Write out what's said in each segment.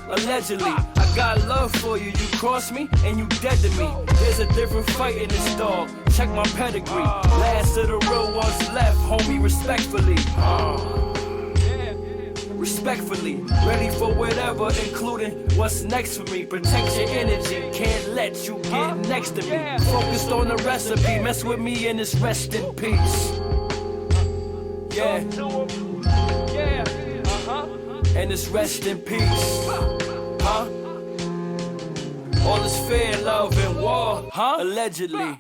Allegedly, I got love for you. You cross me and you dead to me. There's a different fight in this dog. Check my pedigree. Last of the real ones left, homie, respectfully. Respectfully, ready for whatever, including what's next for me. Protect your energy, can't let you get next to me. Focused on the recipe, mess with me and it's rest in peace. Yeah, and it's rest in peace. Huh? All is fair, love, and war, allegedly.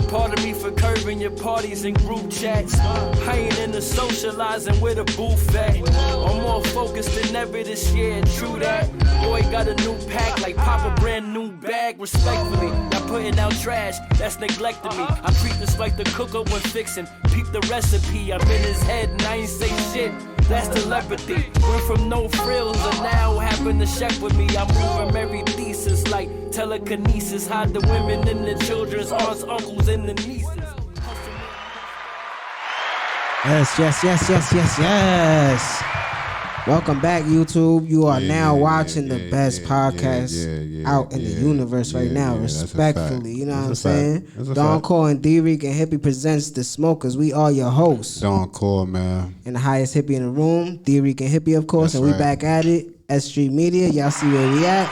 Pardon me for curving your parties and group chats. I ain't into socializing with a booth at. I'm more focused than ever this year, true that. Boy got a new pack like Papa brand new bag. Respectfully, not putting out trash, that's neglecting me. I treat this like the cooker when fixing. Peep the recipe, I'm in his head and I ain't say shit. That's telepathy. Went from no frills and now having to check with me. I'm moving every thesis like telekinesis. Hide the women and the children's aunts, uncles, and the nieces. Yes. Welcome back, YouTube. You are now watching the best podcast out in the universe right now, respectfully. You know what I'm saying? Thedoncore and Dricanhippie presents The Smokers. We are your hosts. Thedoncore, man. And the highest hippie in the room, Dricanhippie, of course. That's and we back at it. S.STREET Media. Y'all see where we at.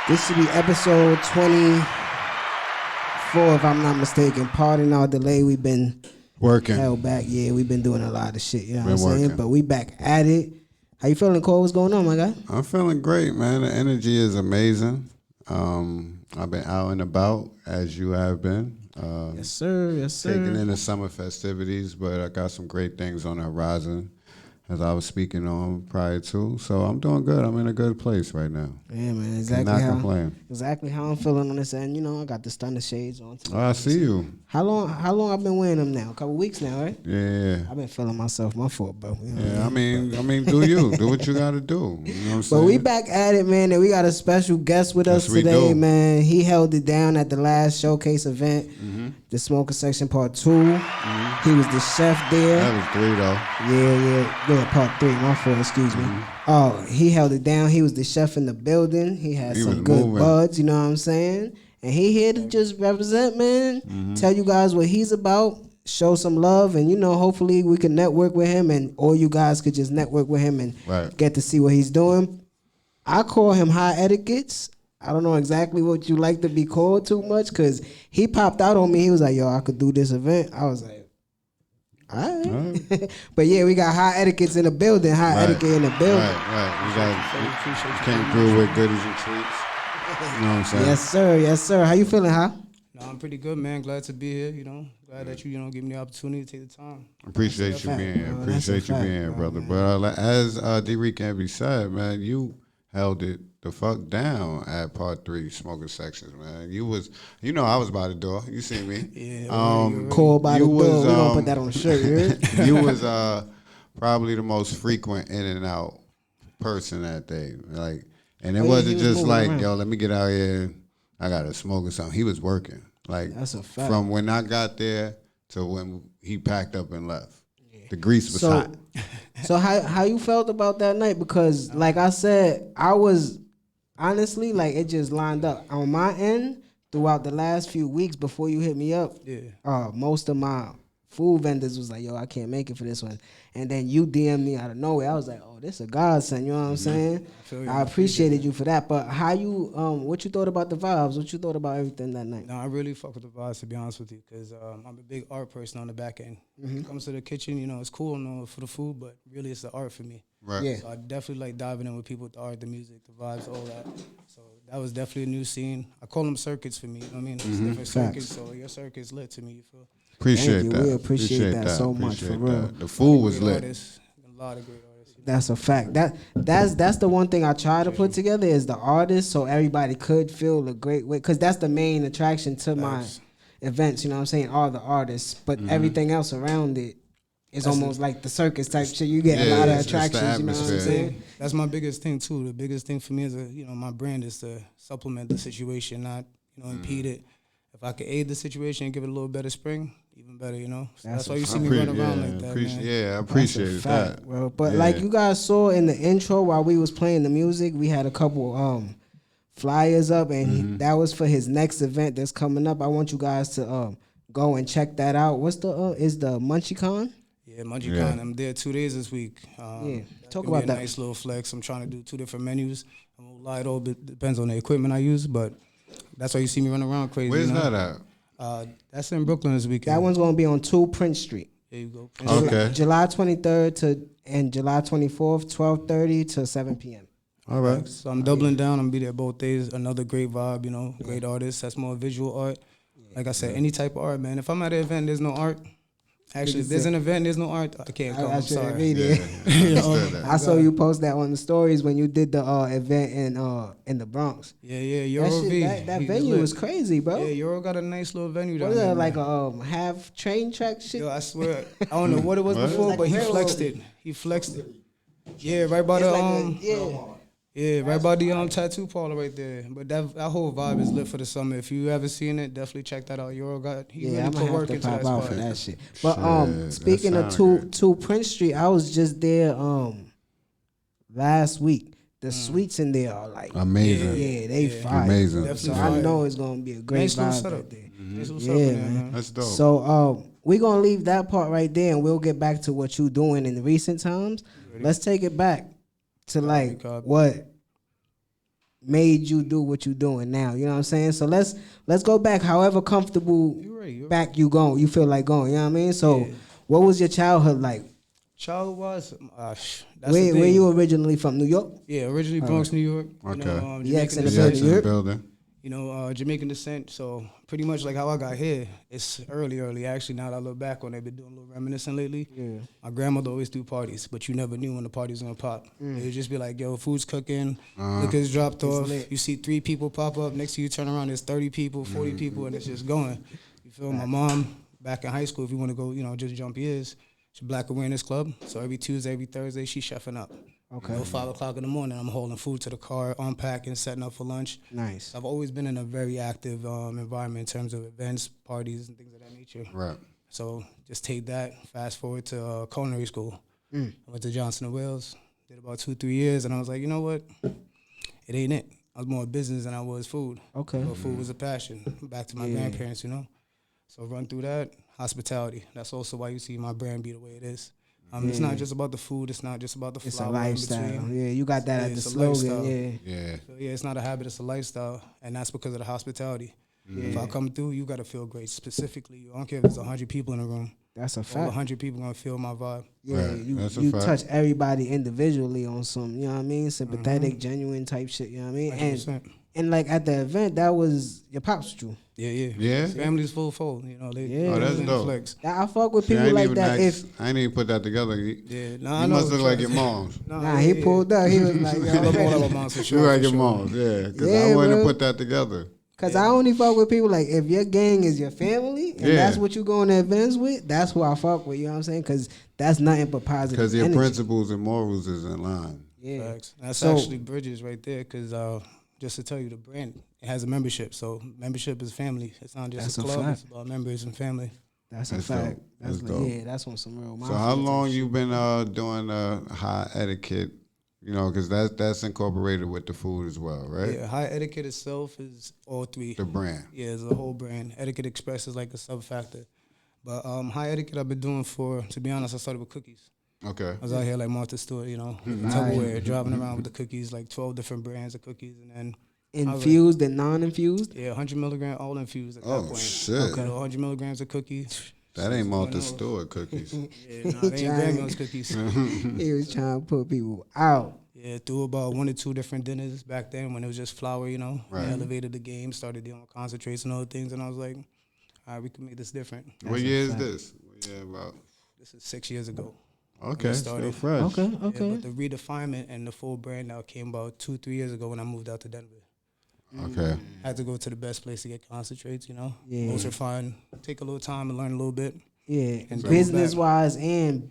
This should be episode 24, if I'm not mistaken. Pardon our delay. We've been working. Held back. Yeah, we've been doing a lot of shit. You know what I'm saying? But we back at it. How you feeling, Cole? What's going on, my guy? I'm feeling great, man. The energy is amazing. I've been out and about, as you have been. Yes, sir. Taking in the summer festivities, but I got some great things on the horizon, as I was speaking on prior to. So I'm doing good. I'm in a good place right now. Yeah, man. Exactly how I'm feeling on this end. You know, I got the stunner shades on today. Oh, I see you. How long I've been wearing them now? A couple weeks now, right? Yeah. I've been feeling myself. My fault, bro. You know I mean, do you. Do what you got to do. You know what I'm saying? But we back at it, man, and we got a special guest with us today, man. He held it down at the last showcase event, the Smoker Section Part 2. He was the chef there. That was 3, though. Yeah, Part 3. My fault, excuse me. Oh, he held it down. He was the chef in the building. He had some good buds, you know what I'm saying? And he here to just represent, man, tell you guys what he's about, show some love, and, you know, hopefully we can network with him, and all you guys could just network with him and get to see what he's doing. I call him High Etiquettes. I don't know exactly what you like to be called too much, because he popped out on me. He was like, yo, I could do this event. I was like, all right. But yeah, we got High Etiquettes in the building. High Etiquette in the building. Right. You came through with goodies and treats. You know what I'm saying? Yes, sir. How you feeling, High? No, I'm pretty good, man. Glad to be here, you know. Glad that you give me the opportunity to take the time. Appreciate you being here. Appreciate you being here, brother. But as Dricanhippie said, man, you held it the fuck down at Part 3 Smoking Sections, man. You was, I was by the door. You see me. Yeah. Call by the door. We gonna put that on the shirt, right? You was probably the most frequent in and out person that day. Like, and it wasn't just like, yo, let me get out here. I got to smoke or something. He was working. Like, that's a fact. From when I got there to when he packed up and left. The grease was hot. So how you felt about that night? Because like I said, I was honestly, like, it just lined up on my end throughout the last few weeks before you hit me up. Yeah. Most of my food vendors was like, yo, I can't make it for this one. And then you DM'd me out of nowhere. I was like, oh, this a godsend, you know what I'm saying? I appreciated you for that. But how you, what you thought about the vibes? What you thought about everything that night? No, I really fuck with the vibes, to be honest with you, because I'm a big art person on the back end. When it comes to the kitchen, it's cool for the food, but really it's the art for me. Right. Yeah. So I definitely like diving in with people with the art, the music, the vibes, all that. So that was definitely a new scene. I call them circuits for me, you know what I mean? It's different circuits, so your circuit's lit to me, you feel? Appreciate that. We appreciate that so much, for real. The food was lit. A lot of great artists. That's a fact. That's the one thing I try to put together is the artists, so everybody could feel a great way. Because that's the main attraction to my events, you know what I'm saying? All the artists. But everything else around it is almost like the circus type shit. You get a lot of attractions, you know what I'm saying? That's my biggest thing, too. The biggest thing for me is, my brand is to supplement the situation, not, impede it. If I could aid the situation and give it a little better spring, even better, you know. So that's why you see me run around like that, man. Yeah, I appreciate that, bro. But like you guys saw in the intro while we was playing the music, we had a couple flyers up, and that was for his next event that's coming up. I want you guys to go and check that out. What's the is the MunchieCon? Yeah, MunchieCon. I'm there 2 days this week. Talk about that. Nice little flex. I'm trying to do 2 different menus. I won't lie, it all depends on the equipment I use, but that's why you see me running around crazy. Where's that at? That's in Brooklyn this weekend. That one's gonna be on 2 Prince Street. There you go. Okay. July 23rd and July 24th, 12:30 to 7 p.m. All right. So I'm doubling down. I'm gonna be there both days. Another great vibe, you know, great artist. That's more visual art. Like I said, any type of art, man. If I'm at an event, there's no art. Actually, if there's an event, there's no art, I can't come. I'm sorry. I saw you post that on the stories when you did the event in the Bronx. Yeah, Euro that venue was crazy, bro. Yeah, Euro got a nice little venue down what is there. That, like a half train track shit? Yo, I swear, I don't know what it was before, like but he railroad. flexed it. He flexed it. Yeah, right by the right by the tattoo parlor right there. But that whole vibe is lit for the summer. If you ever seen it, definitely check that out. Euro got I'm put gonna work have to into pop that out spot. for that shit. But speaking of two Prince Street, I was just there last week. The suites in there are like amazing. Yeah, they fire. Amazing. So I know it's gonna be a great vibe right there. Yeah, man. That's dope. So we're gonna leave that part right there, and we'll get back to what you doing in the recent times. Let's take it back to like what made you do what you doing now. You know what I'm saying? So let's go back. However comfortable back you feel like going. You know what I mean? So what was your childhood like? Childhood was where you originally from? New York? Yeah, originally Bronx, New York. Okay. Jamaican the building. You know, Jamaican descent. So pretty much like how I got here, it's early. Actually, now that I look back on it, I've been doing a little reminiscing lately. Yeah. My grandmother always do parties, but you never knew when the party was gonna pop. It would just be like, yo, food's cooking, liquor's dropped off. You see 3 people pop up next to you, turn around, there's 30 people, 40 people, and it's just going. You feel? My mom back in high school, if you want to go, just jump years. She's Black Awareness Club. So every Tuesday, every Thursday, she's chefing up. Okay. 5 o'clock in the morning, I'm hauling food to the car, unpacking, setting up for lunch. Nice. I've always been in a very active environment in terms of events, parties, and things of that nature. Right. So just take that, fast forward to culinary school. I went to Johnson & Wales, did about 2-3 years, and I was like, you know what? It ain't it. I was more business than I was food. Okay. But food was a passion. Back to my grandparents, So run through that. Hospitality. That's also why you see my brand be the way it is. It's not just about the food. It's not just about the flour. It's a lifestyle. Yeah, you got that at the slogan. Yeah. So it's not a habit. It's a lifestyle, and that's because of the hospitality. If I come through, you got to feel great. Specifically, I don't care if there's 100 people in the room. That's a All fact. 100 people gonna feel my vibe. Yeah, right. you touch everybody individually on some, you know what I mean? Sympathetic, genuine type shit, you know what I mean? 100%. And like at the event, that was your pops with you. Yeah. Family's full fold. Oh, that's dope. Flex. I fuck with people like that. I ain't even put that together. You must look like your mom's. He pulled up. He was like, I love all of my moms for sure. You like your mom's, yeah. Because I wouldn't have put that together. Because I only fuck with people like if your gang is your family and that's what you going to events with, that's who I fuck with, you know what I'm saying? Because that's nothing but positive Because your energy. principles and morals is in line. Yeah. Facts. That's actually bridges right there because just to tell you, the brand, it has a membership. So membership is family. It's not just a club. It's about members and family. That's a fact. Dope. That's dope. Yeah, that's on some real. So how long you been doing High Etiquette? Because that's incorporated with the food as well, right? Yeah, High Etiquette itself is all 3. The brand. Yeah, it's a whole brand. Etiquette Express is like a sub-factor. But High Etiquette I've been doing to be honest, I started with cookies. Okay. I was out here like Martha Stewart, Tupperware, driving around with the cookies, like 12 different brands of cookies, and then infused and non-infused. Yeah, 100 milligram all infused at that point. Oh shit! Okay, 100 milligrams of cookies. That ain't Martha Stewart cookies. Yeah, nah, they ain't Bangles cookies. He was trying to put people out. Yeah, through about 1 or 2 different dinners back then when it was just flour, Right. We elevated the game, started dealing with concentrates and other things, and I was like, all right, we can make this different. What year is this? What year about? This is 6 years ago. Okay, still fresh. Okay. Yeah, but the redefinement and the full brand now came about 2-3 years ago when I moved out to Denver. Okay. I had to go to the best place to get concentrates, Yeah. Most refined. Take a little time and learn a little bit. Yeah, And business-wise and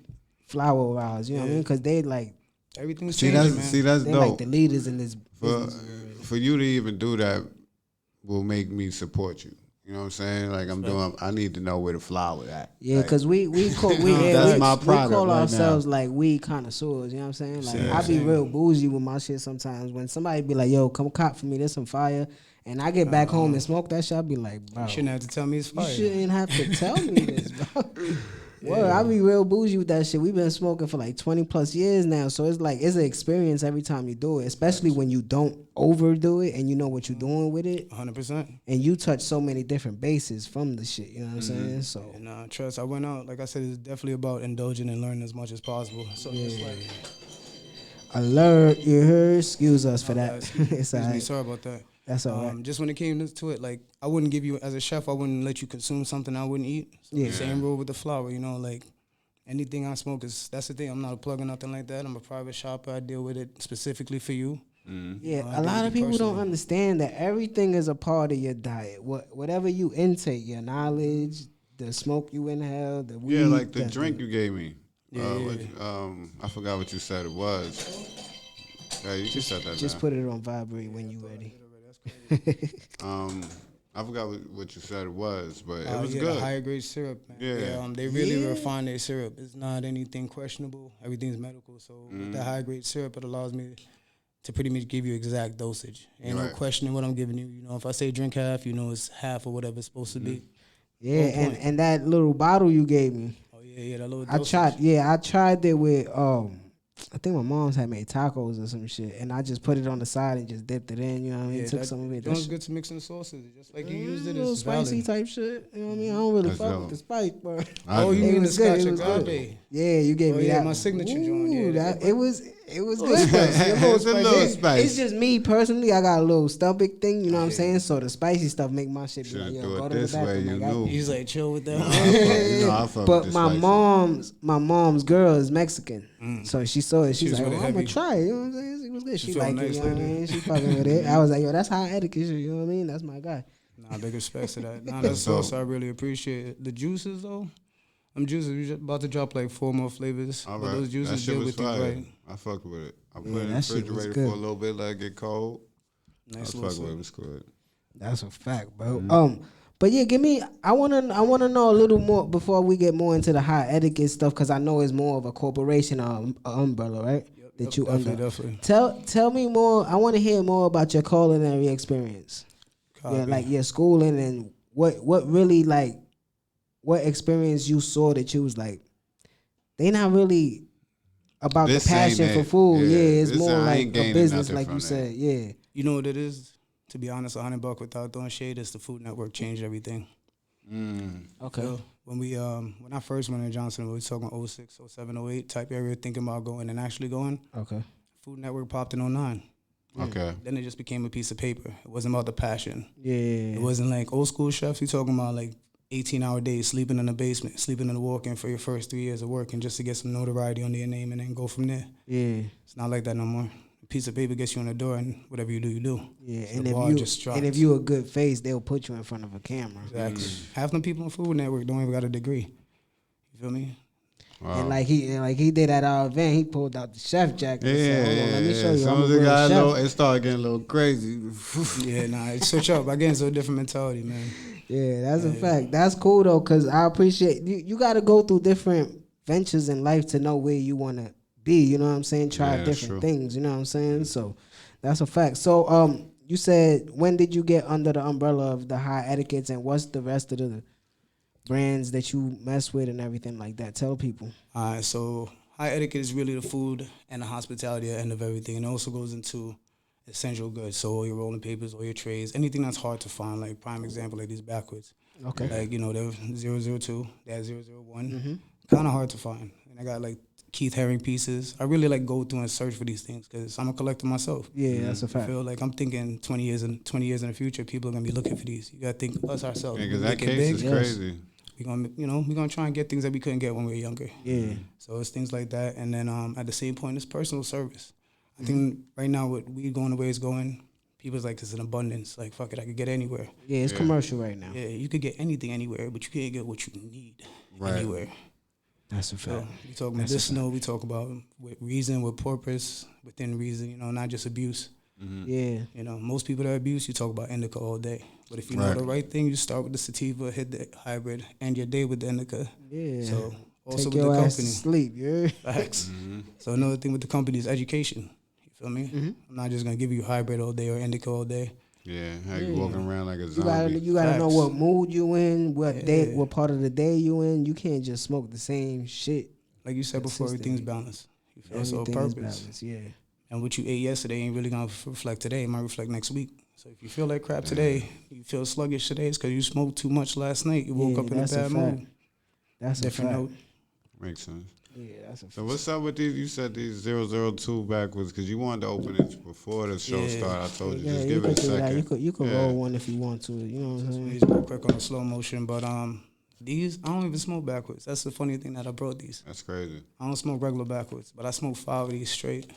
flower-wise, you know what I mean? Because they like... Everything's changing, man. See, that's they dope. like the leaders in this business. For you to even do that will make me support you. You know what I'm saying? Like I need to know where the flour at. Yeah, because we call ourselves like weed connoisseurs. You know what I'm saying? Like I be real bougie with my shit sometimes. When somebody be like, "Yo, come cop for me, there's some fire," and I get back home and smoke that shit, I be like, "Bro, you shouldn't have to tell me it's fire. You shouldn't have to tell me this, bro." Well, I be real bougie with that shit. We've been smoking for like 20 plus years now, so it's like it's an experience every time you do it, especially when you don't overdo it and you know what you're doing with it. 100%. And you touch so many different bases from the shit. You know what I'm saying? So, trust. I went out. Like I said, it's definitely about indulging and learning as much as possible. So it's like alert, you heard? Excuse us for that. It's all right. Sorry about that. That's all right. Just when it came to it, like I wouldn't give you, as a chef, I wouldn't let you consume something I wouldn't eat. So same rule with the flour, like anything I smoke that's the thing. I'm not a plug or nothing like that. I'm a private shopper. I deal with it specifically for you. Yeah, a lot of people don't understand that everything is a part of your diet. Whatever you intake, your knowledge, the smoke you inhale, the weed. Yeah, like the drink you gave me. I forgot what you said it was. Yeah, you just said that. Just put it on vibrate when you ready. I forgot what you said it was, but it was good. good. Higher grade syrup, man. Yeah. They really refine their syrup. It's not anything questionable. Everything's medical. So with the high grade syrup, it allows me to pretty much give you exact dosage. Ain't no questioning what I'm giving you. If I say drink half, it's half or whatever it's supposed to be. Yeah, and that little bottle you gave me. Oh yeah, that little dosage. I tried it with I think my mom's had made tacos or some shit, and I just put it on the side and just dipped it in. You know what I mean? Took some of it. It's good to mix in the sauces, just like you used it. Little It's spicy type shit. You know what I mean? I don't really fuck with the spice, bro. Oh, you mean the Scotch agave? Yeah, you gave me that. My signature joint. Yeah, it was good. It's a little spicy. It's just me personally. I got a little stomach thing. You know what I'm saying? So the spicy stuff make my shit be like, yo, go to the bathroom. He's like, chill with that. But my mom's girl is Mexican, so she saw it. She's like, I'm gonna try it. You know what I'm saying? It was good. She liked it. You know what I mean? She fucking with it. I was like, yo, that's high etiquette shit. You know what I mean? That's my guy. Nah, big respects to that. Nah, that's sauce. I really appreciate it. The juices though. I'm juices. We're just about to drop like 4 more flavors. All right. Those juices that shit was fire. right. I fucked with it. I put it in the refrigerator for a little bit, let it get cold. Nice. I fucked with it. It was good. That's a fact, bro. But yeah, I wanna know a little more before we get more into the high etiquette stuff, because I know it's more of a corporation umbrella, right? Yep, that you under. Definitely. Tell me more. I want to hear more about your culinary experience. Yeah, like your schooling and what really like. What experience you saw that you was like, they not really about the passion for food. Yeah, it's more like a business, like you said. Yeah. You know what it is? To be honest, $100 without throwing shade, is the Food Network changed everything. Okay. So when I first went to Johnson, we were talking 06, 07, 08 type area, thinking about going and actually going. Okay. Food Network popped in 09. Okay. Then it just became a piece of paper. It wasn't about the passion. Yeah. It wasn't like old school chefs. We talking about like 18-hour days, sleeping in the basement, sleeping in the walk-in for your first 3 years of working just to get some notoriety under your name and then go from there. Yeah. It's not like that no more. A piece of paper gets you in the door, and whatever you do, you do. Yeah, so and if you a good face, they'll put you in front of a camera. Exactly. Half the people in Food Network don't even got a degree. You feel me? Wow. And like he did at our event, he pulled out the chef jacket. Yeah, and said, let me show you. Some of the guys, it started getting a little crazy. It switch up. I get into a different mentality, man. Yeah, that's a fact. That's cool though, cause I appreciate you got to go through different ventures in life to know where you want to be. You know what I'm saying? Try different things. You know what I'm saying? So that's a fact. So you said, when did you get under the umbrella of the High Etiquettes, and what's the rest of the brands that you mess with and everything like that? Tell people. All right, so High Etiquette is really the food and the hospitality at the end of everything, and it also goes into essential goods, so all your rolling papers, all your trays, anything that's hard to find. Like prime example, like these backwards. Okay. Like they're 002, they have 001. Kind of hard to find. And I got like Keith Haring pieces. I really like go through and search for these things because I'm a collector myself. Yeah, that's a fact. I feel like I'm thinking 20 years in the future, people are gonna be looking for these. You gotta think us ourselves. Yeah, because that case is crazy. We're gonna try and get things that we couldn't get when we were younger. Yeah. So it's things like that, and then at the same point, it's personal service. I think right now with weed going the way it's going, people's like, it's an abundance. Like, fuck it, I could get anywhere. Yeah, it's commercial right now. Yeah, you could get anything anywhere, but you can't get what you need anywhere. That's a fact. So we talk medicinal, we talk about with reason, with purpose, within reason, not just abuse. Yeah. You know, most people that abuse, you talk about indica all day. But if you know the right thing, you start with the sativa, hit the hybrid, end your day with the indica. Yeah. So also Take with your the ass to company. sleep, yeah. Facts. So another thing with the company is education. You feel me? I'm not just gonna give you hybrid all day or indica all day. Yeah, how you walking around like a zombie. You gotta know Facts. what mood you in, what part of the day you in. You can't just smoke the same shit. Like you said before, everything's balanced. You feel so Everything purpose. is balanced, yeah. And what you ate yesterday ain't really gonna reflect today. It might reflect next week. So if you feel like crap today, you feel sluggish today, it's because you smoked too much last night. You woke up in a that's bad fact. mood. That's Different a fact. note. Makes sense. Yeah, that's a fact. So what's up with these? You said these 002 backwards because you wanted to open it before the show started. I told you, just give it a second. You could roll one if you want to. You know what I'm saying? Just real quick on the slow motion, but these I don't even smoke backwards. That's the funny thing that I brought these. That's crazy. I don't smoke regular backwards, but I smoke 5 of these straight.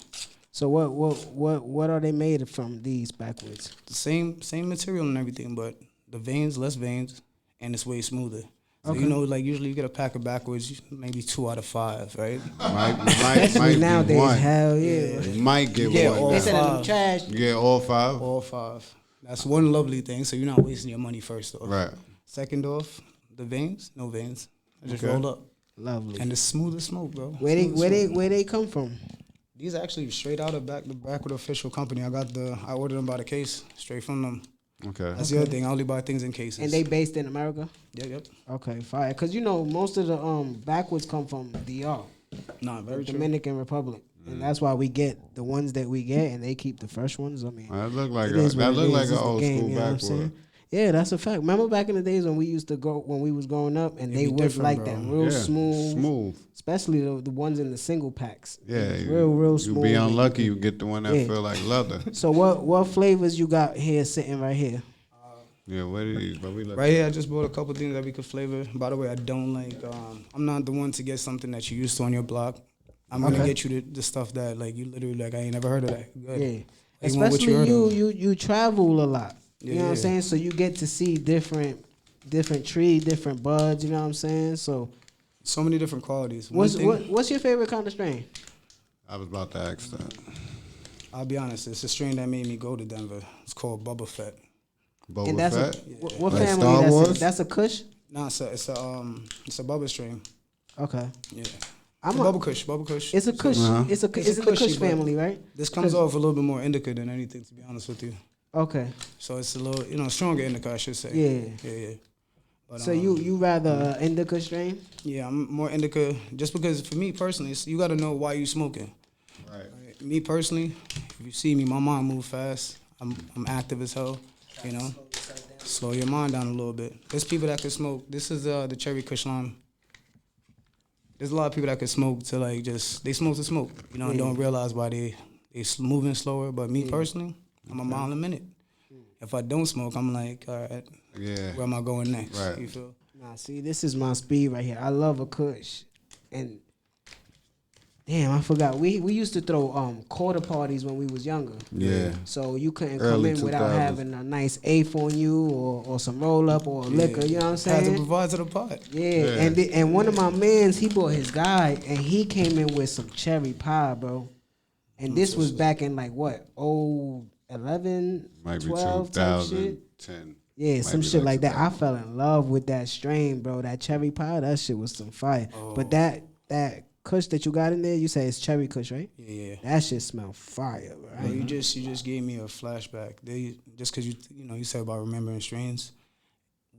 So what are they made from? These backwards? The same material and everything, but the veins, less veins, and it's way smoother. So you know, like usually you get a pack of backwards, maybe 2 out of 5, right? Might nowadays, be one. hell yeah. You might get one. all They now. said them 5. trash. You get all 5? All 5. That's one lovely thing. So you're not wasting your money first off. Right. Second off, the veins, no veins. I just Okay. roll up. Lovely. And it's smooth as smoke, bro. Where they come from? These actually straight out of the Backward official company. I ordered them by the case, straight from them. Okay. That's the other thing. I only buy things in cases. And they based in America? Yep. Okay, fire. Cause you know most of the backwards come from DR, Nah, very true. Dominican Republic, and that's why we get the ones that we get, and they keep the fresh ones. I mean, That look like it is what it is. an It's the old game, school you know what I'm saying? backwood. Yeah, that's a fact. Remember back in the days when we used to go when we was growing up, and they be was different, like bro. that, real smooth, especially the ones in the single packs. Yeah, real smooth. You be unlucky, you get the one that Yeah. feel like leather. So what flavors you got here sitting right here? Yeah, what are these? But we look Right here, I just bought a couple things that we could flavor. By the way, I don't like. I'm not the one to get something that you used to on your block. I'm gonna get you the stuff that like you literally like. I ain't never heard of that. Good. Yeah, Like, you want what you heard especially of. you travel a lot. You know what I'm Yeah. saying? So you get to see different trees, different buds. You know what I'm saying? So So many different qualities. One thing, what's your favorite kind of strain? I was about to ask that. I'll be honest. It's a strain that made me go to Denver. It's called Bubba Fett. Boba And that's Fett? what Like family Star that's Wars? in? That's a Kush. Nah, it's a Bubba strain. Okay, Yeah. I'm Bubba Kush. Bubba Kush. It's a Kush. Uh-huh. It's a It's a the Kush Cushy, but- family, right? This comes off a little bit more indica than anything, to be honest with you. Okay, So it's a little, stronger indica, I should say. Yeah. But, so you rather indica strain? Yeah, I'm more indica, just because for me personally, you got to know why you smoking. Right. Me personally, if you see me, my mind move fast. I'm active as hell, you know. Slow your mind down a little bit. There's people that can smoke. This is the cherry kush lime. There's a lot of people that can smoke to like they smoke to smoke, and don't realize why they moving slower. But me personally, I'm a mile a minute. If I don't smoke, I'm like, all right, Yeah. where am I going next? Right. You feel? Nah, see, this is my speed right here. I love a Kush, and damn, I forgot. We used to throw quarter parties when we was younger. Yeah. So you couldn't Early come in without 2000s. having a nice eighth on you or some roll up or liquor. You know what I'm Had to saying? provide to the pot. Yeah. And one of my mans, he brought his guy, and he came in with some cherry pie, bro. And this was back in like what 11, Might be 12 type shit. 2010. Yeah, Might some be shit like that. I 2000. fell in love with that strain, bro. That cherry pie, that shit was some fire. But that Kush that you got in there, you say it's cherry Kush, right? Yeah. That shit smell fire, Bro, right? you just gave me a flashback. Just because you said about remembering strains,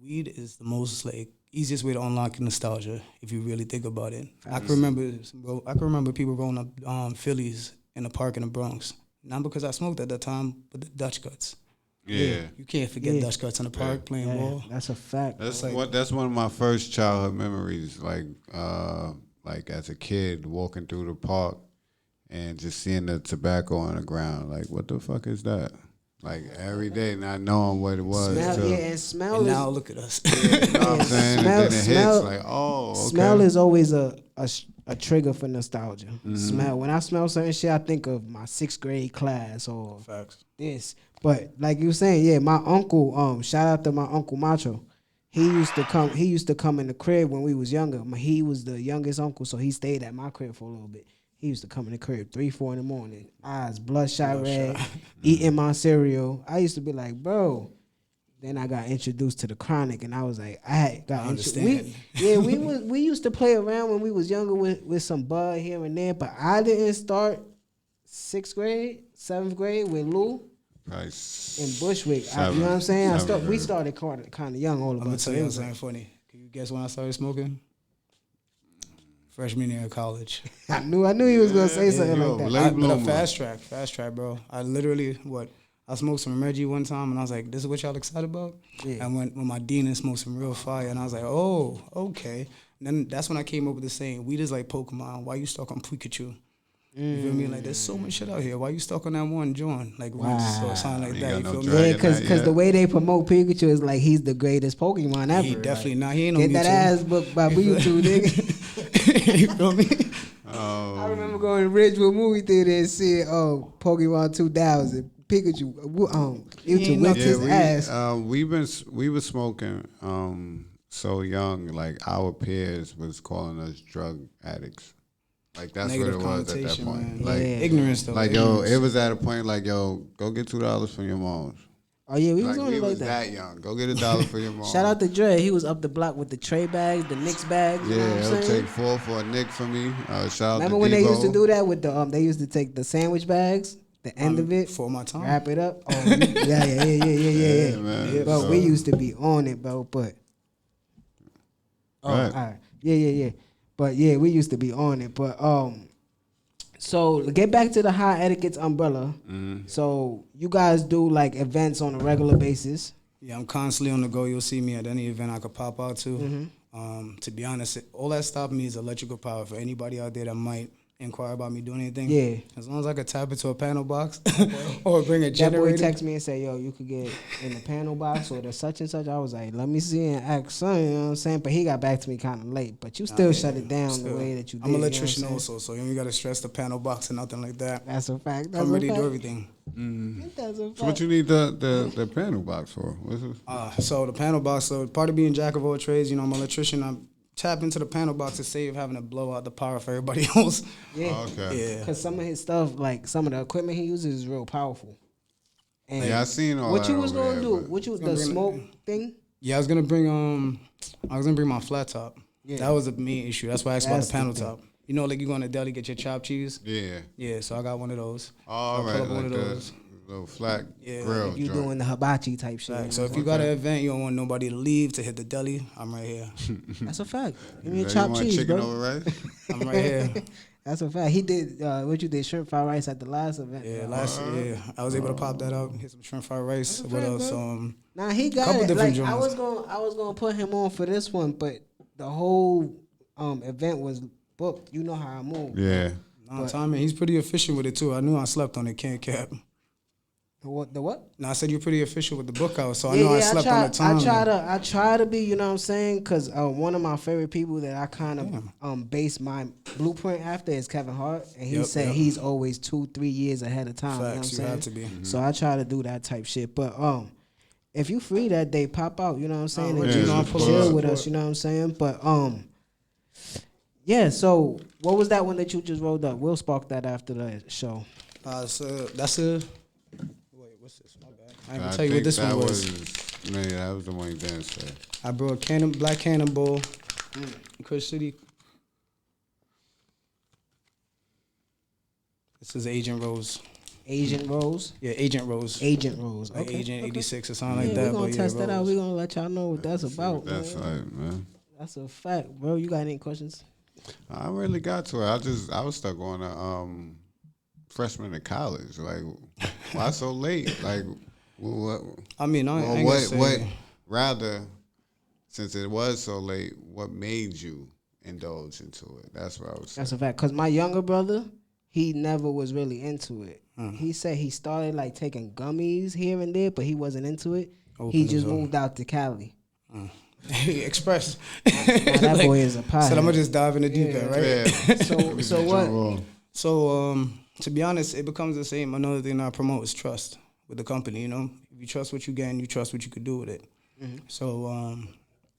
weed is the most like easiest way to unlock nostalgia if you really think about it. I can remember people rolling up Phillies in the park in the Bronx. Not because I smoked at that time, but the Dutch cuts. Yeah. You can't forget Dutch cuts in the park playing ball. That's a fact. That's one of my first childhood memories. Like as a kid walking through the park and just seeing the tobacco on the ground. Like, what the fuck is that? Like every day, not knowing what it was. Smell And is now look at us. You know what I'm saying? Smell- and then it smell- hits like, oh, okay. Smell is always a trigger for nostalgia. Smell. When I smell certain shit, I think of my 6th grade class or Facts. this. But like you saying, yeah, my uncle, shout out to my Uncle Macho. He used to come in the crib when we was younger. He was the youngest uncle, so he stayed at my crib for a little bit. He used to come in the crib 3, 4 in the morning, eyes bloodshot red. eating my cereal. I used to be like, bro. Then I got introduced to the chronic, and I was like, I understand. We used to play around when we was younger with some bud here and there, but I didn't start 6th grade, 7th grade with Lou in Bushwick. You know what I'm saying? We started kind of young, all of us. I'm gonna tell you something funny. Can you guess when I started smoking? Freshman year of college. I knew he was gonna say something like that. But a fast track, bro. I literally I smoked some Reggie one time, and I was like, "This is what y'all excited about?" Yeah. And when my dean and smoked some real fire, and I was like, "Oh, okay." And then that's when I came up with the saying, "Weed is like Pokemon. Why you stuck on Pikachu?" You feel me? Like, there's so much shit out here. Why you stuck on that one joint? Like, wow. Or something like that. You feel me? Yeah, because the way they promote Pikachu is like he's the greatest Pokemon ever. He definitely not. He ain't no Get Mewtwo. that ass book by Mewtwo, nigga. You feel me? I remember going to Ridgewood movie theater and seeing Pokemon 2000. Pikachu, Mewtwo whipped his ass. We were smoking so young, like our peers was calling us drug addicts. Like that's Negative what it was at that point. Man. Like ignorance though. Like ignorance. It was at a point like go get $2 from your mom's. Oh yeah, we was on we it like was that young. Go get $1 for your mom. Shout out to Dre. He was up the block with the tray bags, the Knicks bags. Yeah, you know he'll take 4 for a Nick for me. Shout out Remember to when Debo. they used to do that with the they used to take the sandwich bags, the end of it, for my time, wrap it up. Oh yeah. Man, yeah, bro, we used to be on it, bro. But all right. Yeah. But yeah, we used to be on it. But so get back to the High Etiquette's umbrella. Mm-hmm. So you guys do like events on a regular basis. Yeah, I'm constantly on the go. You'll see me at any event I could pop out to. Mm-hmm. To be honest, all that stopping me is electrical power. For anybody out there that might inquire about me doing anything, yeah, as long as I could tap into a panel box or bring a generator. That boy text me and say, yo, you could get in the panel box or the such and such. I was like, let me see and ask son, you know what I'm saying? But he got back to me kind of late. But you still shut it down the way that you did. I'm an electrician also, so you ain't got to stress the panel box or nothing like that. That's a fact. I'm ready to do everything. That's a fact. So what you need the panel box for? What's this? So the panel box, so part of being jack of all trades, I'm an electrician. I'm tap into the panel box to save having to blow out the power for everybody else. Yeah. Oh, okay. Yeah. Because some of his stuff, like some of the equipment he uses is real powerful. And I seen all what that. You was going to do? What you was the smoke thing? Yeah, I was gonna bring my flat top. Yeah. That was the main issue. That's why I asked about the panel top. Like you go in the deli, get your chopped cheese. Yeah. Yeah, so I got one of those. All right, like one of those. Little flat grill. Like you doing the hibachi type shit. Right. So if you got an event, you don't want nobody to leave to hit the deli, I'm right here. That's a fact. Give me a chopped cheese, chicken bro. over rice? I'm right here. That's a fact. He did what you did, shrimp fried rice at the last event. Yeah, I was able to pop that out, get some shrimp fried rice. What else? Nah, he got couple it. Different like, I was gonna put him on for this one, but the whole event was booked. You know how I move. Yeah. Tommy, he's pretty efficient with it too. I knew I slept on it, can't cap. The what? No, I said you're pretty official with the book out, so I know I slept on the time. I try to be, you know what I'm saying? Because one of my favorite people that I kind of base my blueprint after is Kevin Hart, and he said he's always 2-3 years ahead of time. Facts, you know what I'm have to be. Mm-hmm. So I try to do that type shit. But if you free that day, pop out. You know what I'm saying? And chill with us. You know what I'm saying? But yeah. So what was that one that you just rolled up? We'll spark that after the show. That's a. What's this? My bad. I ain't gonna tell you what this one was. Man, that was the one you didn't say. I brought Black Cannonball, Kush City. This is Agent Rose. Agent Rose? Yeah, Agent Rose. Agent Rose. Like okay. Agent 86 or something like that. We're gonna test that out. We're gonna let y'all know what that's about. That's right, man. That's a fact, bro. You got any questions? I really got to it. I was stuck on a freshman in college. Like, why so late? Like, what? I mean, I ain't gonna say. What? Rather, since it was so late, what made you indulge into it? That's what I was saying. That's a fact. Cause my younger brother, he never was really into it. He said he started like taking gummies here and there, but he wasn't into it. He just moved out to Cali. Express. That boy is a pie. So I'm gonna just dive in the deep end, right? Yeah. So what? So to be honest, it becomes the same. Another thing I promote is trust with the company. If you trust what you get, and you trust what you could do with it. Mm-hmm. So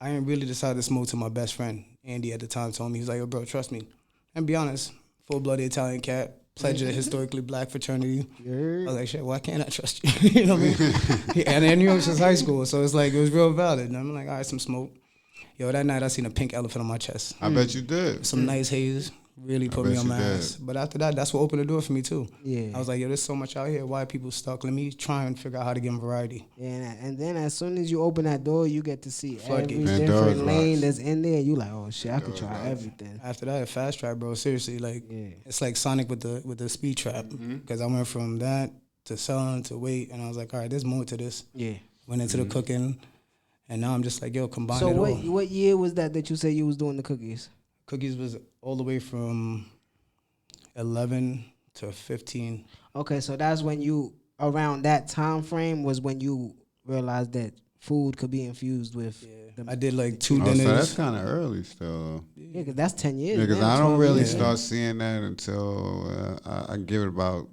I ain't really decided to smoke to my best friend Andy at the time. Told me, he's like, "Yo, bro, trust me." And be honest, full-blooded Italian cat, pledge a historically black fraternity. Yeah. I was like, shit, why can't I trust you? You know what I mean? And I knew him since high school, so it's like, it was real valid. And I'm like, all right, some smoke. Yo, that night I seen a pink elephant on my chest. I bet you did. Some nice haze. Really put me on my ass. But after that, that's what opened the door for me too. Yeah. I was like, yo, there's so much out here. Why are people stuck? Let me try and figure out how to give them variety. Yeah, and then as soon as you open that door, you get to see every Floodgates. different lane that's in there. You like, oh shit, I could try everything. After that, fast track, bro. Seriously, like it's like Sonic with the speed trap. Because I went from that to selling to weight, and I was like, all right, there's more to this. Yeah. Went into the cooking, and now I'm just like, yo, combine So it all. what year was that you said you was doing the cookies? Cookies was all the way from 11 to 15. Okay, so that's when you, around that time frame was when you realized that food could be infused with. I did like 2 So dinners. that's kind of early still. Yeah, because that's 10 years. Yeah, because now, I don't 12 really years. start seeing that until I give it about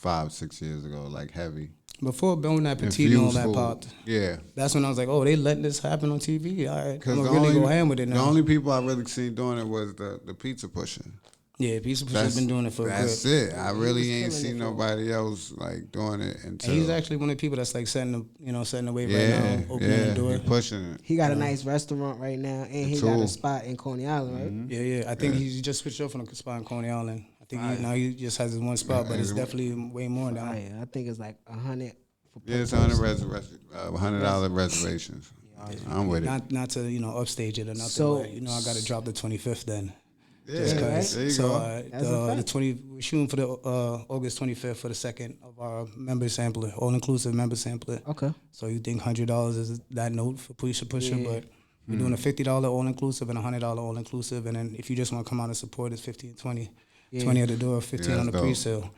5-6 years ago, like heavy. Before Bon Appetit and all Infused that food. popped. Yeah. That's when I was like, oh, they letting this happen on TV? All right, I'm Because going the to really only, go ham with it now. the only people I really seen doing it was the pizza pusher. Yeah, Pizza Pusher's been doing it for a That's good. it. I really ain't seen nobody else like doing it until. And he's actually one of the people that's like setting the way right now, opening the door. He pushing it. He got a nice restaurant right now, and he got a spot in Coney Island, right? Yeah. I think he just switched up from the spot in Coney Island. I think now he just has his one spot, but it's definitely way more now. I think it's like 100. Yeah, it's $100 reservations. I'm with it. Not to upstage it or nothing. So- but, I got to drop the 25th then. Yeah, Just cause. there you So go. we're shooting for the August 25th for the second of our member sampler, all inclusive member sampler. Okay. So you think $100 is that note for Pusha, but we're doing a $50 all inclusive and a $100 all inclusive, and then if you just want to come out and support, it's 50 and 20. 20 at the door, 15 on the dope. pre-sale.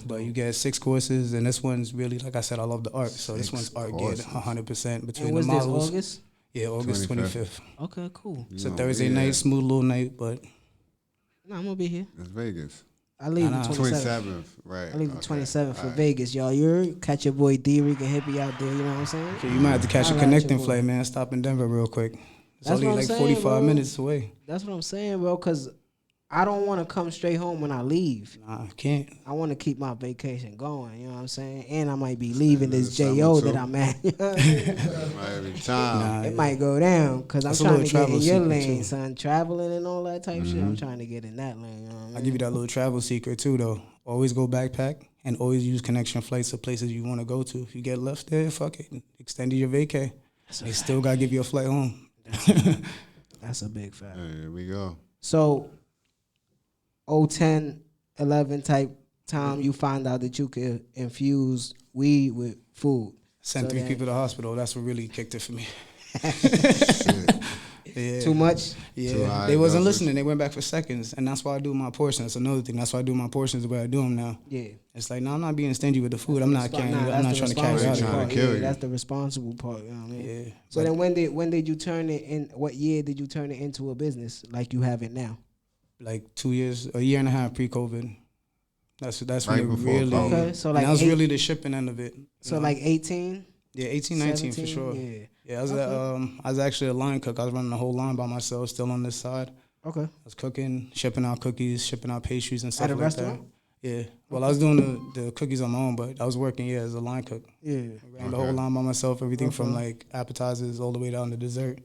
But you get 6 courses, and this one's really, like I said, I love the art. So this one's art geared 100% between And was the this models. August? Yeah, August 25th. Okay, cool. It's a Thursday night, smooth little night, but No, I'm gonna be here. It's Vegas. I leave the 27th. 27th, right. I leave the okay. 27th for All right. Vegas, y'all. You catch your boy Dricanhippie out there. You know what I'm saying? you might have to catch I'll a let connecting you flight, man. Stop in Denver real quick. It's That's only what I'm like saying, 45 bro. minutes away. That's what I'm saying, bro. Cause I don't want to come straight home when I leave. Nah, I can't. I want to keep my vacation going. You know what I'm saying? And I might be leaving this Summer JO too. that I'm at. You know what I mean? Every time. It might go down because I'm That's a trying little to get in travel your secret, lane, too. son. Traveling and all that type shit. I'm trying to get in that lane. You know what I mean? I'll give you that little travel secret too, though. Always go backpack and always use connection flights to places you want to go to. If you get left there, fuck it. Extend your vacay. They still got to give you a flight home. That's a big fact. There we go. So, 010, 11 type time, you find out that you could infuse weed with food. Sent So 3 that- people to the hospital. That's what really kicked it for me. Yeah. Too much? Yeah, Too high they wasn't dosage. listening. They went back for seconds, and that's why I do my portions. That's another thing. That's why I do my portions the way I do them now. Yeah. It's like, no, I'm not being stingy with the food. I'm not carrying. I'm that's not the trying to carry it out. responsible Trying part. to kill Yeah, you. that's the responsible part. You know what I mean? Yeah. So then when did you turn it in? What year did you turn it into a business like you have it now? Like 2 years, a year and a half pre-COVID. That's Right when it before really. COVID. Okay, so and like that was 8 really the shipping end of it. you So know? like 18, yeah, 18, 19 for 17, sure. Yeah. Yeah, I was actually a line cook. I was running the whole line by myself, still on this side. Okay. I was cooking, shipping out cookies, shipping out pastries and stuff At a like restaurant? that. Yeah. Well, I was doing the cookies on my own, but I was working, as a line cook. Yeah. I ran the whole line by myself, everything from like appetizers all the way down to dessert.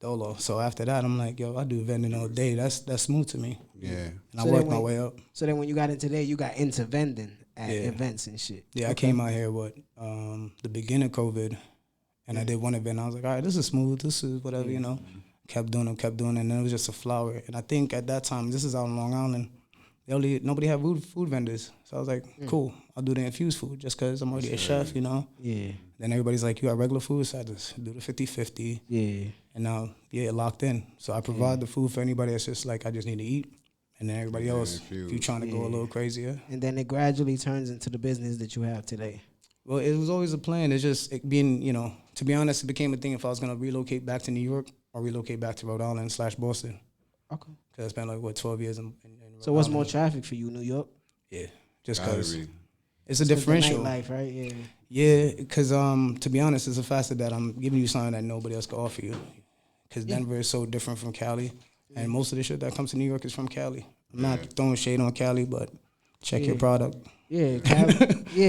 Dolo. So after that, I'm like, yo, I do vending all day. That's smooth to me. Yeah. And So I then worked my when- way up. So then when you got into there, you got into vending at Yeah. events and shit. Yeah, I came out here, the beginning of COVID, and I did one event. I was like, all right, this is smooth. This is whatever, you know. Kept doing them, and then it was just a flower. And I think at that time, this is out in Long Island, nobody had food vendors. So I was like, cool, I'll do the infused food just because I'm already a chef, you know. Yeah. Then everybody's like, you got regular food? So I just do the 50-50. Yeah. And now, it locked in. So I provide the food for anybody that's just like, I just need to eat. And then everybody else, if you're trying to go a little crazier. And then it gradually turns into the business that you have today. Well, it was always a plan. It's just being, to be honest, it became a thing if I was going to relocate back to New York or relocate back to Rhode Island / Boston. Okay. Because I spent 12 years in Rhode So what's Island. more traffic for you, New York? Yeah, just Gotta because be. it's a differential. Nightlife, right? Yeah. Yeah, because to be honest, it's a facet that I'm giving you something that nobody else can offer you. Because Denver is so different from Cali, and most of the shit that comes to New York is from Cali. I'm not throwing shade on Cali, but Check your product. Yeah,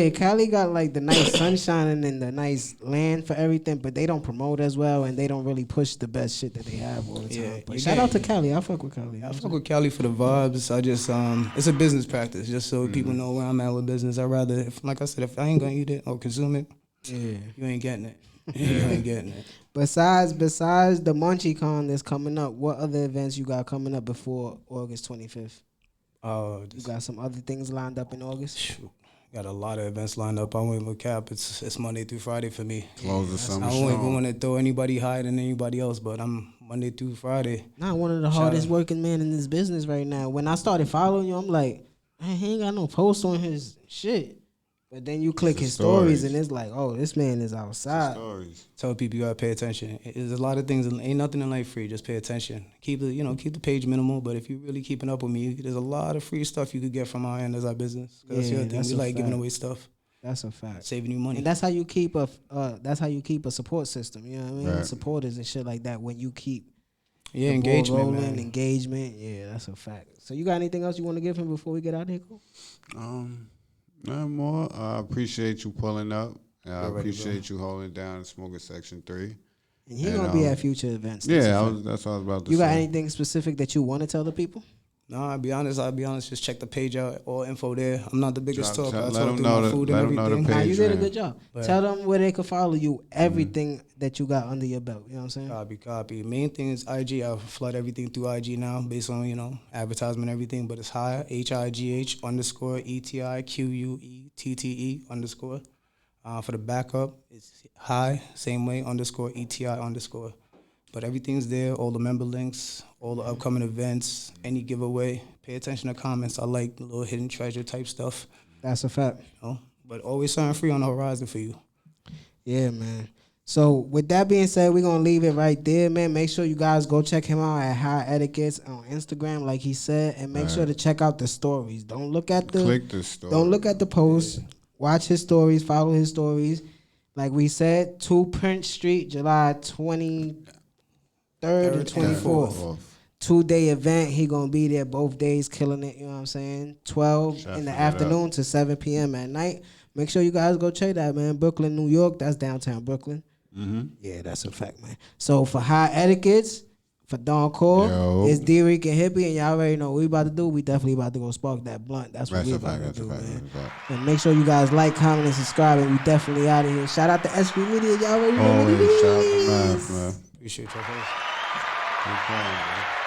Cali got like the nice sunshine and the nice land for everything, but they don't promote as well, and they don't really push the best shit that they have all the time. Yeah, But shout out to Cali. I fuck with Cali. I fuck with Cali for the vibes. I just it's a business practice, just so people know where I'm at with business. I'd rather, like I said, if I ain't gonna eat it or consume it, you ain't getting it. You ain't getting it. Besides the MunchieCon that's coming up, what other events you got coming up before August 25th? You got some other things lined up in August? Shoot. Got a lot of events lined up. I went with Cap. It's Monday through Friday for me. Close the summer I don't even want to throw anybody higher than anybody else, but I'm Monday through Friday. Not one of the hardest working men in this business right now. When I started following you, I'm like, man, he ain't got no post on his shit. But then you click his stories and it's like, oh, this man is outside. Tell people you gotta pay attention. There's a lot of things. Ain't nothing in life free. Just pay attention. Keep the page minimal. But if you really keeping up with me, there's a lot of free stuff you could get from our end as our business. That's the other thing. We like giving away stuff. That's a fact. Saving you money. And that's how you keep a support system. You know what I mean? Right. Supporters and shit like that. When you keep engagement, rolling, man. Engagement. Yeah, that's a fact. So you got anything else you want to give him before we get out of here, Cole? Nothing more. I appreciate you pulling up. I appreciate you holding down Smoker Section 3. And he's going to be at future events. Yeah, that's what I was about to say. You got anything specific that you want to tell the people? No, I'll be honest. Just check the page out. All info there. I'm not the biggest talker. I let talk them through know my food and everything. Nah, you did a good job. But tell them where they can follow you. Everything that you got under your belt. You know what I'm saying? Copy. Main thing is IG. I flood everything through IG now based on, advertisement and everything. But it's high, HIGH _ETIQUETTE _. For the backup, it's high, same way, _ETI _. But everything's there, all the member links, all the upcoming events, any giveaway. Pay attention to comments. I like the little hidden treasure type stuff. That's a fact. But always something free on the horizon for you. Yeah, man. So with that being said, we're going to leave it right there, man. Make sure you guys go check him out at High Etiquette on Instagram, like he said, and make sure to check out the stories. Don't look at the posts. Yeah. Watch his stories. Follow his stories. Like we said, 2 Prince Street, July 23rd and 24th. 2-day event. He going to be there both days, killing it, you know what I'm saying? 12 in the afternoon to 7 p.m. at night. Make sure you guys go check that, man. Brooklyn, New York. That's downtown Brooklyn. Mm-hmm. Yeah, that's a fact, man. So for High Etiquettes, for Thedoncore, it's Dricanhippie, and y'all already know what we about to do. We definitely about to go spark that blunt. That's what we about to do, man. And make sure you guys like, comment, and subscribe, and we definitely out of here. Shout out to S.STREET Media. Y'all already know what it is. Shout out to Math, man. Appreciate your face. No problem, man.